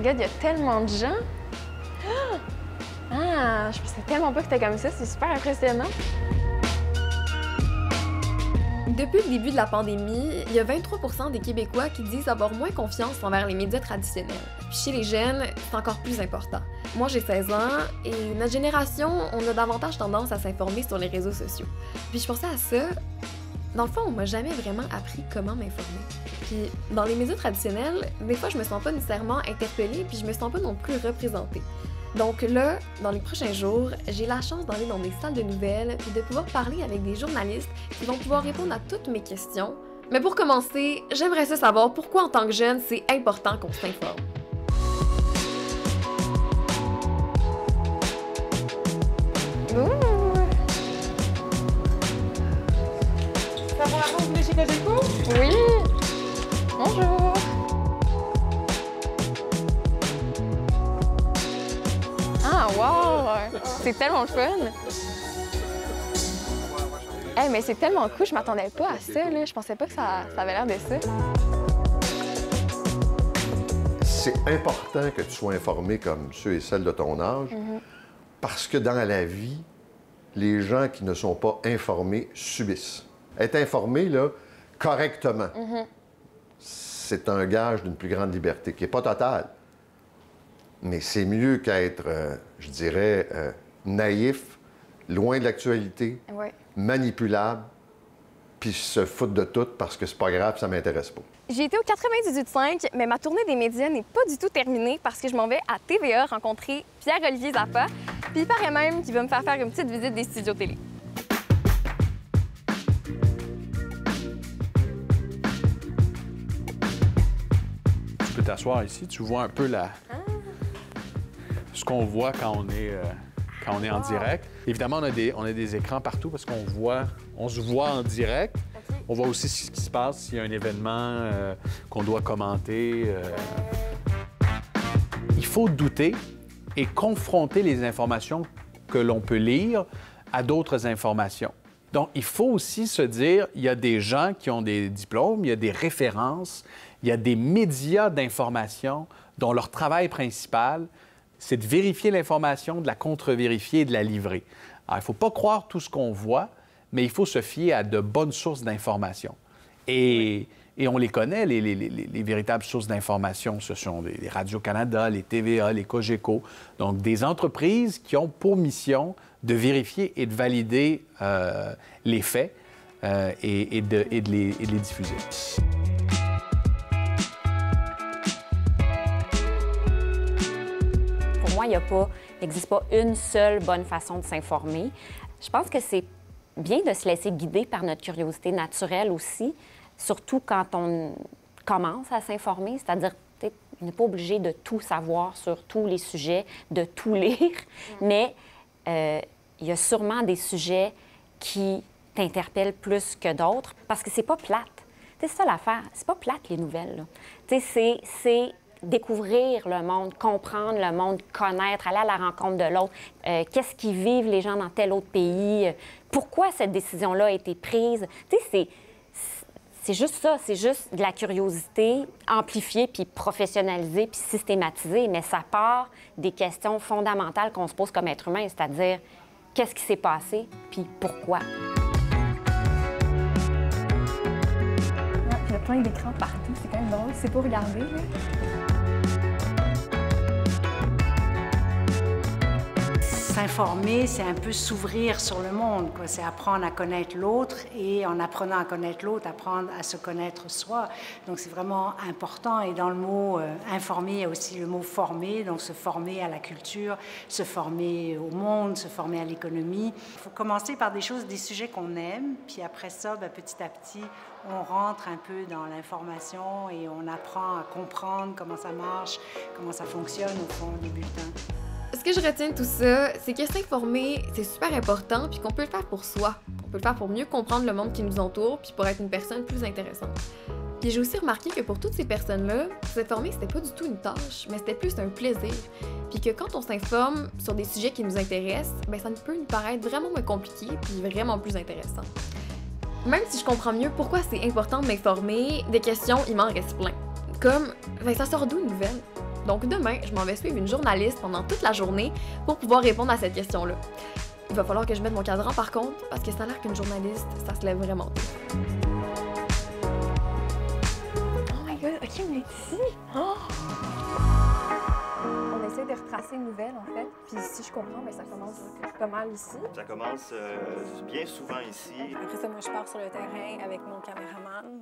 my God, il y a tellement de gens! Ah, je pensais tellement pas que c'était comme ça, c'est super impressionnant! Depuis le début de la pandémie, il y a 23% des Québécois qui disent avoir moins confiance envers les médias traditionnels. Puis chez les jeunes, c'est encore plus important. Moi, j'ai 16 ans et notre génération, on a davantage tendance à s'informer sur les réseaux sociaux. Puis je pensais à ça, dans le fond, on m'a jamais vraiment appris comment m'informer. Puis dans les médias traditionnels, des fois, je me sens pas nécessairement interpellée puis je me sens pas non plus représentée. Donc là, dans les prochains jours, j'ai la chance d'aller dans des salles de nouvelles et de pouvoir parler avec des journalistes qui vont pouvoir répondre à toutes mes questions. Mais pour commencer, j'aimerais ça savoir pourquoi en tant que jeune, c'est important qu'on s'informe. Ça va, vous venez chez Cogeco? Oui! Bonjour! Ah, wow! C'est tellement le fun! Hey, mais c'est tellement cool, je m'attendais pas à ça, là. Je pensais pas que ça avait l'air de ça. C'est important que tu sois informé comme ceux et celles de ton âge, parce que dans la vie, les gens qui ne sont pas informés subissent. Être informé, là, correctement, c'est un gage d'une plus grande liberté, qui n'est pas totale. Mais c'est mieux qu'être, je dirais, naïf, loin de l'actualité, manipulable, puis se foutre de tout parce que c'est pas grave, ça m'intéresse pas. J'ai été au 98.5, mais ma tournée des médias n'est pas du tout terminée parce que je m'en vais à TVA rencontrer Pierre-Olivier Zappa, puis il paraît même qu'il va me faire une petite visite des studios télé. Tu peux t'asseoir ici, tu vois un peu ce qu'on voit quand on est en direct. Évidemment, on a des écrans partout parce on se voit en direct. On voit aussi ce qui se passe s'il y a un événement qu'on doit commenter. Il faut douter et confronter les informations que l'on peut lire à d'autres informations. Donc, il faut aussi se dire, il y a des gens qui ont des diplômes, il y a des références, il y a des médias d'information dont leur travail principal, c'est de vérifier l'information, de la contre-vérifier et de la livrer. Alors, il ne faut pas croire tout ce qu'on voit, mais il faut se fier à de bonnes sources d'information. Et on les connaît, les véritables sources d'information. Ce sont les Radio-Canada, les TVA, les Cogeco. Donc, des entreprises qui ont pour mission de vérifier et de valider les faits et de les diffuser. Pour moi, il n'existe pas une seule bonne façon de s'informer. Je pense que c'est bien de se laisser guider par notre curiosité naturelle aussi, surtout quand on commence à s'informer, c'est-à-dire on n'est pas obligé de tout savoir sur tous les sujets, de tout lire, mais il y a sûrement des sujets qui t'interpellent plus que d'autres parce que c'est pas plate. C'est ça l'affaire, c'est pas plate les nouvelles. C'est découvrir le monde, comprendre le monde, connaître, aller à la rencontre de l'autre, qu'est-ce qu'ils vivent les gens dans tel autre pays, pourquoi cette décision-là a été prise. C'est juste ça, c'est juste de la curiosité amplifiée, puis professionnalisée, puis systématisée, mais ça part des questions fondamentales qu'on se pose comme être humain, c'est-à-dire qu'est-ce qui s'est passé, puis pourquoi. Il y a plein d'écrans partout, c'est quand même drôle, c'est pour regarder, là. S'informer, c'est un peu s'ouvrir sur le monde, quoi. C'est apprendre à connaître l'autre et en apprenant à connaître l'autre, apprendre à se connaître soi. Donc c'est vraiment important. Et dans le mot informer, il y a aussi le mot former, donc se former à la culture, se former au monde, se former à l'économie. Il faut commencer par des choses, des sujets qu'on aime, puis après ça, petit à petit, on rentre un peu dans l'information et on apprend à comprendre comment ça marche, comment ça fonctionne au fond des bulletins. Ce que je retiens de tout ça, c'est que s'informer, c'est super important, puis qu'on peut le faire pour soi. On peut le faire pour mieux comprendre le monde qui nous entoure, puis pour être une personne plus intéressante. Puis j'ai aussi remarqué que pour toutes ces personnes-là, s'informer, c'était pas du tout une tâche, mais c'était plus un plaisir. Puis que quand on s'informe sur des sujets qui nous intéressent, ça peut nous paraître vraiment moins compliqué, puis vraiment plus intéressant. Même si je comprends mieux pourquoi c'est important de m'informer, des questions, il m'en reste plein. Comme, ça sort d'où une nouvelle? Donc demain, je m'en vais suivre une journaliste pendant toute la journée pour pouvoir répondre à cette question-là. Il va falloir que je mette mon cadran par contre, parce que ça a l'air qu'une journaliste, ça se lève vraiment tôt. Oh my god, OK, on est ici! Oh! On essaie de retracer une nouvelle, en fait. Puis si je comprends, bien, ça commence pas mal ici. Ça commence bien souvent ici. Après ça, moi, je pars sur le terrain avec mon caméraman.